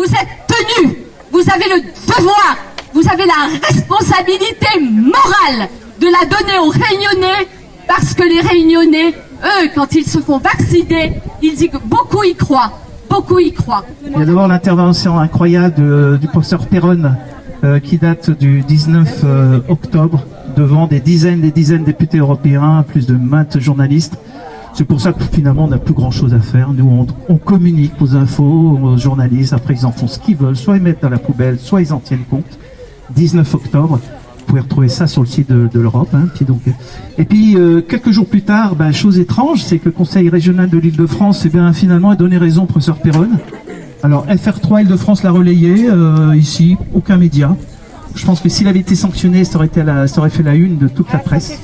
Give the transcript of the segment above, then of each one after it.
vous êtes tenus, vous avez le devoir, vous avez la responsabilité morale de la donner aux Réunionnais, parce que les Réunionnais, eux, quand ils se font vacciner, ils disent que beaucoup y croient. Beaucoup y croient. Il y a d'abord l'intervention incroyable du professeur Perron qui date du 19 octobre devant des dizaines de députés européens, plus de maintes journalistes. C'est pour ça que finalement on n'a plus grand chose à faire. Nous on communique aux infos, aux journalistes, après ils en font ce qu'ils veulent, soit ils mettent dans la poubelle, soit ils en tiennent compte. 19 octobre. Vous pouvez retrouver ça sur le site de l'Europe. Hein, et puis, quelques jours plus tard, chose étrange, c'est que le Conseil régional de l'Île-de-France, finalement, a donné raison au professeur Perron. Alors, FR3 Île-de-France l'a relayé, ici, aucun média. Je pense que s'il avait été sanctionné, ça aurait fait la une de toute la presse.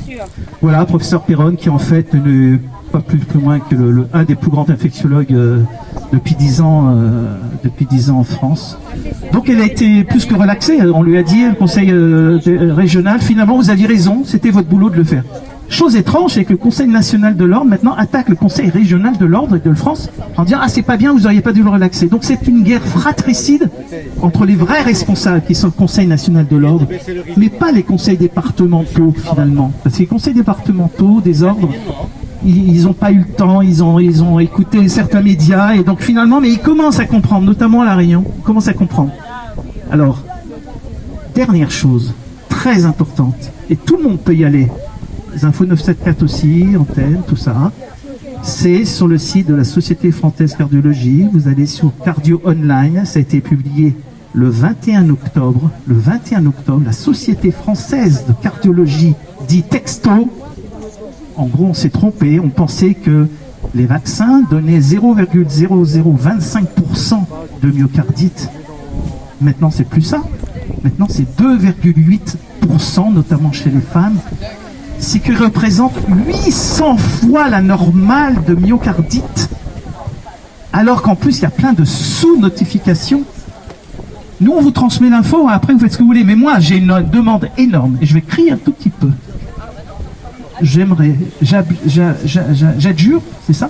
Voilà, professeur Perron, qui en fait, pas plus loin que un des plus grands infectiologues depuis 10 ans en France. Donc elle a été plus que relaxée. On lui a dit, le conseil régional, finalement vous aviez raison, c'était votre boulot de le faire. Chose étrange, c'est que le Conseil national de l'ordre maintenant attaque le Conseil régional de l'ordre de France en disant « Ah, c'est pas bien, vous auriez pas dû le relaxer ». Donc c'est une guerre fratricide entre les vrais responsables qui sont le Conseil national de l'ordre, mais pas les conseils départementaux finalement. Parce que les conseils départementaux des ordres, ils n'ont pas eu le temps, ils ont écouté certains médias, et donc finalement, mais ils commencent à comprendre, notamment à La Réunion, ils commencent à comprendre. Alors, dernière chose, très importante, et tout le monde peut y aller, les infos 974 aussi, antenne, tout ça, c'est sur le site de la Société Française Cardiologie, vous allez sur Cardio Online, ça a été publié le 21 octobre, la Société Française de Cardiologie dit texto. En gros, on s'est trompé, on pensait que les vaccins donnaient 0,0025% de myocardite. Maintenant, c'est plus ça. Maintenant, c'est 2,8%, notamment chez les femmes. C'est que représente 800 fois la normale de myocardite. Alors qu'en plus, il y a plein de sous-notifications. Nous, on vous transmet l'info, après vous faites ce que vous voulez. Mais moi, j'ai une demande énorme, et je vais crier un tout petit peu. J'aimerais, j'adjure, c'est ça,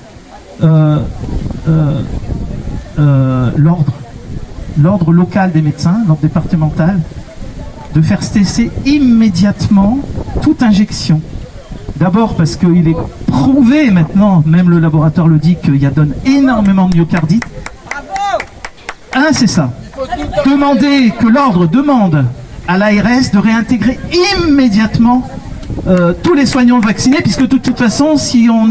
l'ordre local des médecins, l'ordre départemental, de faire cesser immédiatement toute injection. D'abord parce qu'il est prouvé maintenant, même le laboratoire le dit, qu'il y a donne énormément de myocardite. C'est ça. Demandez, que l'ordre demande à l'ARS de réintégrer immédiatement tous les soignants vaccinés, puisque de toute façon, si on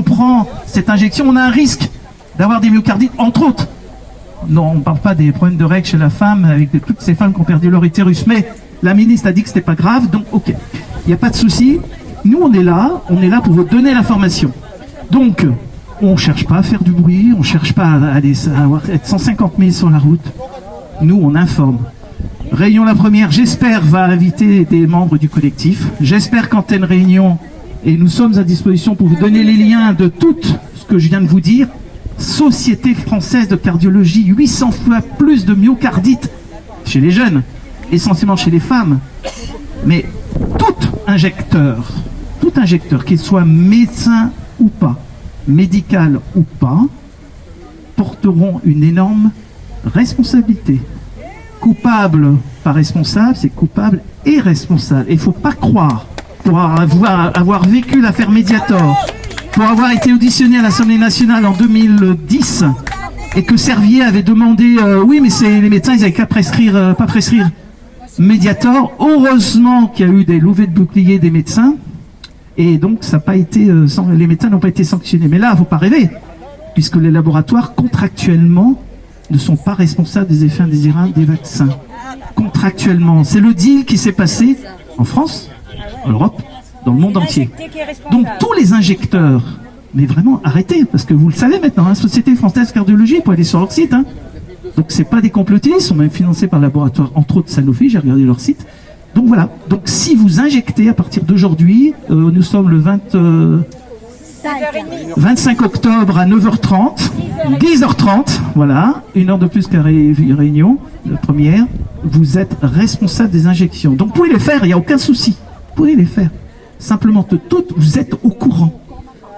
prend cette injection, on a un risque d'avoir des myocardites, entre autres. Non, on ne parle pas des problèmes de règles chez la femme, avec toutes ces femmes qui ont perdu leur utérus, mais la ministre a dit que c'était pas grave, donc ok, il n'y a pas de souci. Nous, on est là pour vous donner l'information. Donc, on ne cherche pas à faire du bruit, on ne cherche pas à être 150 000 sur la route. Nous, on informe. Réunion la première, j'espère, va inviter des membres du collectif. J'espère qu'Antenne Réunion, et nous sommes à disposition pour vous donner les liens de tout ce que je viens de vous dire. Société française de cardiologie, 800 fois plus de myocardite chez les jeunes, essentiellement chez les femmes. Mais tout injecteur, qu'il soit médecin ou pas, médical ou pas, porteront une énorme responsabilité. Coupable, pas responsable, c'est coupable et responsable. Et il ne faut pas croire, pour avoir vécu l'affaire Mediator, pour avoir été auditionné à l'Assemblée nationale en 2010, et que Servier avait demandé, oui mais c'est les médecins, ils n'avaient qu'à prescrire, pas prescrire Mediator. Heureusement qu'il y a eu des levées de boucliers des médecins, et donc ça n'a pas été, les médecins n'ont pas été sanctionnés. Mais là, il ne faut pas rêver, puisque les laboratoires, contractuellement, ne sont pas responsables des effets indésirables des vaccins. Contractuellement. C'est le deal qui s'est passé en France, en Europe, dans le monde entier. Donc tous les injecteurs, mais vraiment arrêtez, parce que vous le savez maintenant, hein, Société Française Cardiologie, pour aller sur leur site. Hein. Donc c'est pas des complotistes, ils sont même financés par le laboratoire, entre autres Sanofi, j'ai regardé leur site. Donc voilà, donc si vous injectez à partir d'aujourd'hui, nous sommes le 25 octobre à 9h30, 10h30, voilà, une heure de plus qu'à Réunion, la première, vous êtes responsable des injections. Donc vous pouvez les faire, il n'y a aucun souci, vous pouvez les faire. Simplement, toutes, vous êtes au courant.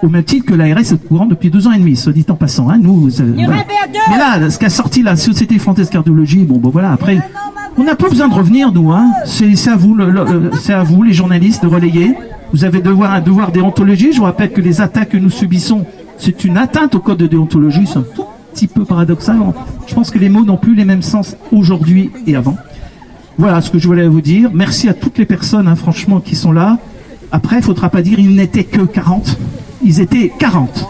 Au même titre que l'ARS est au courant depuis 2 ans et demi, soit dit en passant. Hein, nous, voilà. Mais là, ce qu'a sorti la Société française cardiologie, bon, voilà, après, on n'a pas besoin de revenir, nous. Hein. C'est à vous, c'est à vous, les journalistes, de relayer. Vous avez un devoir déontologie. Je vous rappelle que les attaques que nous subissons, c'est une atteinte au code de déontologie. C'est un tout petit peu paradoxal. Je pense que les mots n'ont plus les mêmes sens aujourd'hui et avant. Voilà ce que je voulais vous dire. Merci à toutes les personnes, hein, franchement, qui sont là. Après, il ne faudra pas dire ils n'étaient que 40. Ils étaient 40.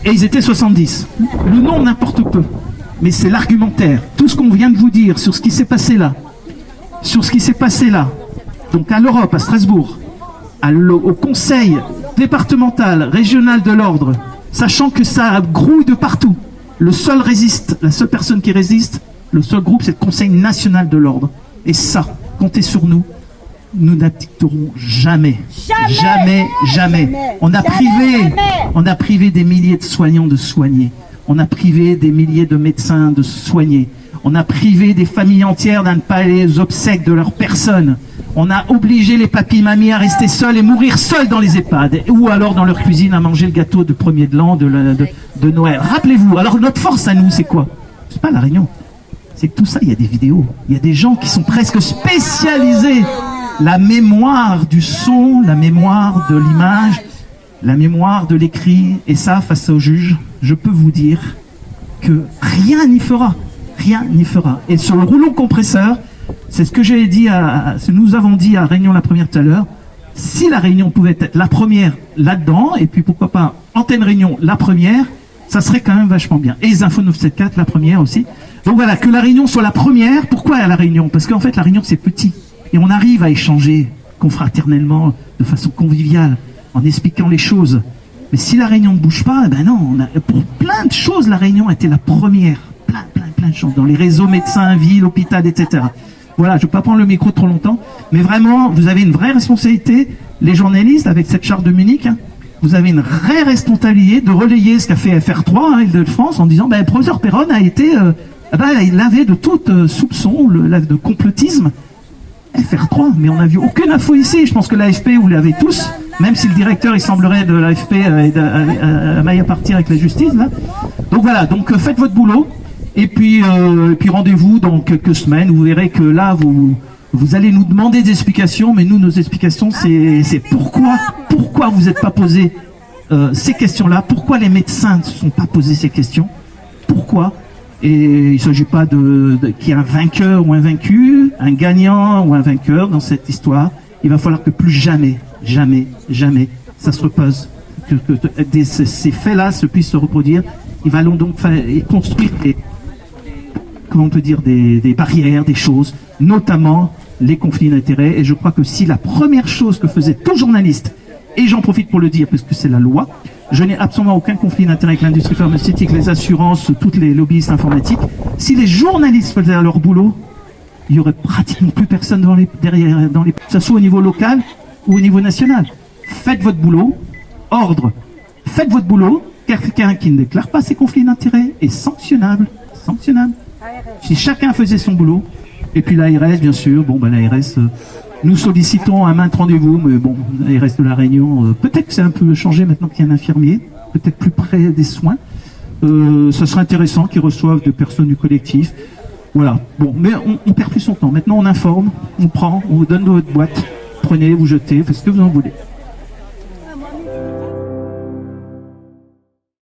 Et ils étaient 70. Le nom n'importe peu. Mais c'est l'argumentaire. Tout ce qu'on vient de vous dire sur ce qui s'est passé là. Sur ce qui s'est passé là. Donc à l'Europe, à Strasbourg. Au conseil départemental, régional de l'ordre. Sachant que ça grouille de partout. La seule personne qui résiste, le seul groupe, c'est le Conseil national de l'ordre. Et ça, comptez sur nous. Nous n'abdiquerons jamais. Jamais, jamais. On a privé des milliers de soignants de soigner. On a privé des milliers de médecins de soigner. On a privé des familles entières d'un ne pas aller aux obsèques de leurs personnes. On a obligé les papis-mamies à rester seuls et mourir seuls dans les EHPAD. Ou alors dans leur cuisine à manger le gâteau de premier de l'an, de Noël. Rappelez-vous, alors notre force à nous, c'est quoi? C'est pas la Réunion. C'est que tout ça, il y a des vidéos. Il y a des gens qui sont presque spécialisés. La mémoire du son, la mémoire de l'image, la mémoire de l'écrit, et ça, face au juge, je peux vous dire que rien n'y fera. Rien n'y fera. Et sur le rouleau compresseur, c'est ce que j'ai dit ce que nous avons dit à Réunion la première tout à l'heure, si la Réunion pouvait être la première là-dedans, et puis pourquoi pas Antenne Réunion la première, ça serait quand même vachement bien. Et les Infos 974 la première aussi. Donc voilà, que la Réunion soit la première. Pourquoi à la Réunion? Parce qu'en fait, la Réunion, c'est petit. Et on arrive à échanger confraternellement, de façon conviviale, en expliquant les choses. Mais si la Réunion ne bouge pas, ben non, pour plein de choses, la Réunion a été la première. Plein de choses. Dans les réseaux médecins, ville, hôpital, etc. Voilà, je ne vais pas prendre le micro trop longtemps. Mais vraiment, vous avez une vraie responsabilité, les journalistes, avec cette charte de Munich, hein, vous avez une vraie responsabilité de relayer ce qu'a fait FR3, hein, Île-de-France, en disant, ben, le professeur Perron a été, il avait de tout soupçon de complotisme. FR3, mais on n'a vu aucune info ici. Je pense que l'AFP, vous l'avez tous, même si le directeur, il semblerait de l'AFP à maille à partir avec la justice, là. Donc voilà, donc faites votre boulot, et puis rendez-vous dans quelques semaines. Vous verrez que là, vous allez nous demander des explications, mais nous, nos explications, c'est pourquoi vous n'êtes pas posé ces questions-là, pourquoi les médecins ne se sont pas posés ces questions, pourquoi. Et il ne s'agit pas qu'il y ait un vainqueur ou un vaincu, un gagnant ou un vainqueur dans cette histoire. Il va falloir que plus jamais, jamais, jamais, ça se repose. Que ces faits-là se puissent se reproduire. Il va donc construire des barrières, des choses, notamment les conflits d'intérêts. Et je crois que si la première chose que faisait tout journaliste, et j'en profite pour le dire parce que c'est la loi, je n'ai absolument aucun conflit d'intérêt avec l'industrie pharmaceutique, les assurances, toutes les lobbyistes informatiques. Si les journalistes faisaient leur boulot, il n'y aurait pratiquement plus personne que ce soit au niveau local ou au niveau national. Faites votre boulot, ordre, faites votre boulot. Quelqu'un qui ne déclare pas ses conflits d'intérêt est sanctionnable. Si chacun faisait son boulot, et puis l'ARS, bien sûr, l'ARS, nous sollicitons à maintes rendez-vous, mais bon, l'ARS de la Réunion, peut-être que c'est un peu changé maintenant qu'il y a un infirmier, peut-être plus près des soins. Ça serait intéressant qu'ils reçoivent des personnes du collectif. Voilà, bon, mais on perd plus son temps. Maintenant, on informe, on prend, on vous donne votre boîte, prenez, vous jetez, faites ce que vous en voulez.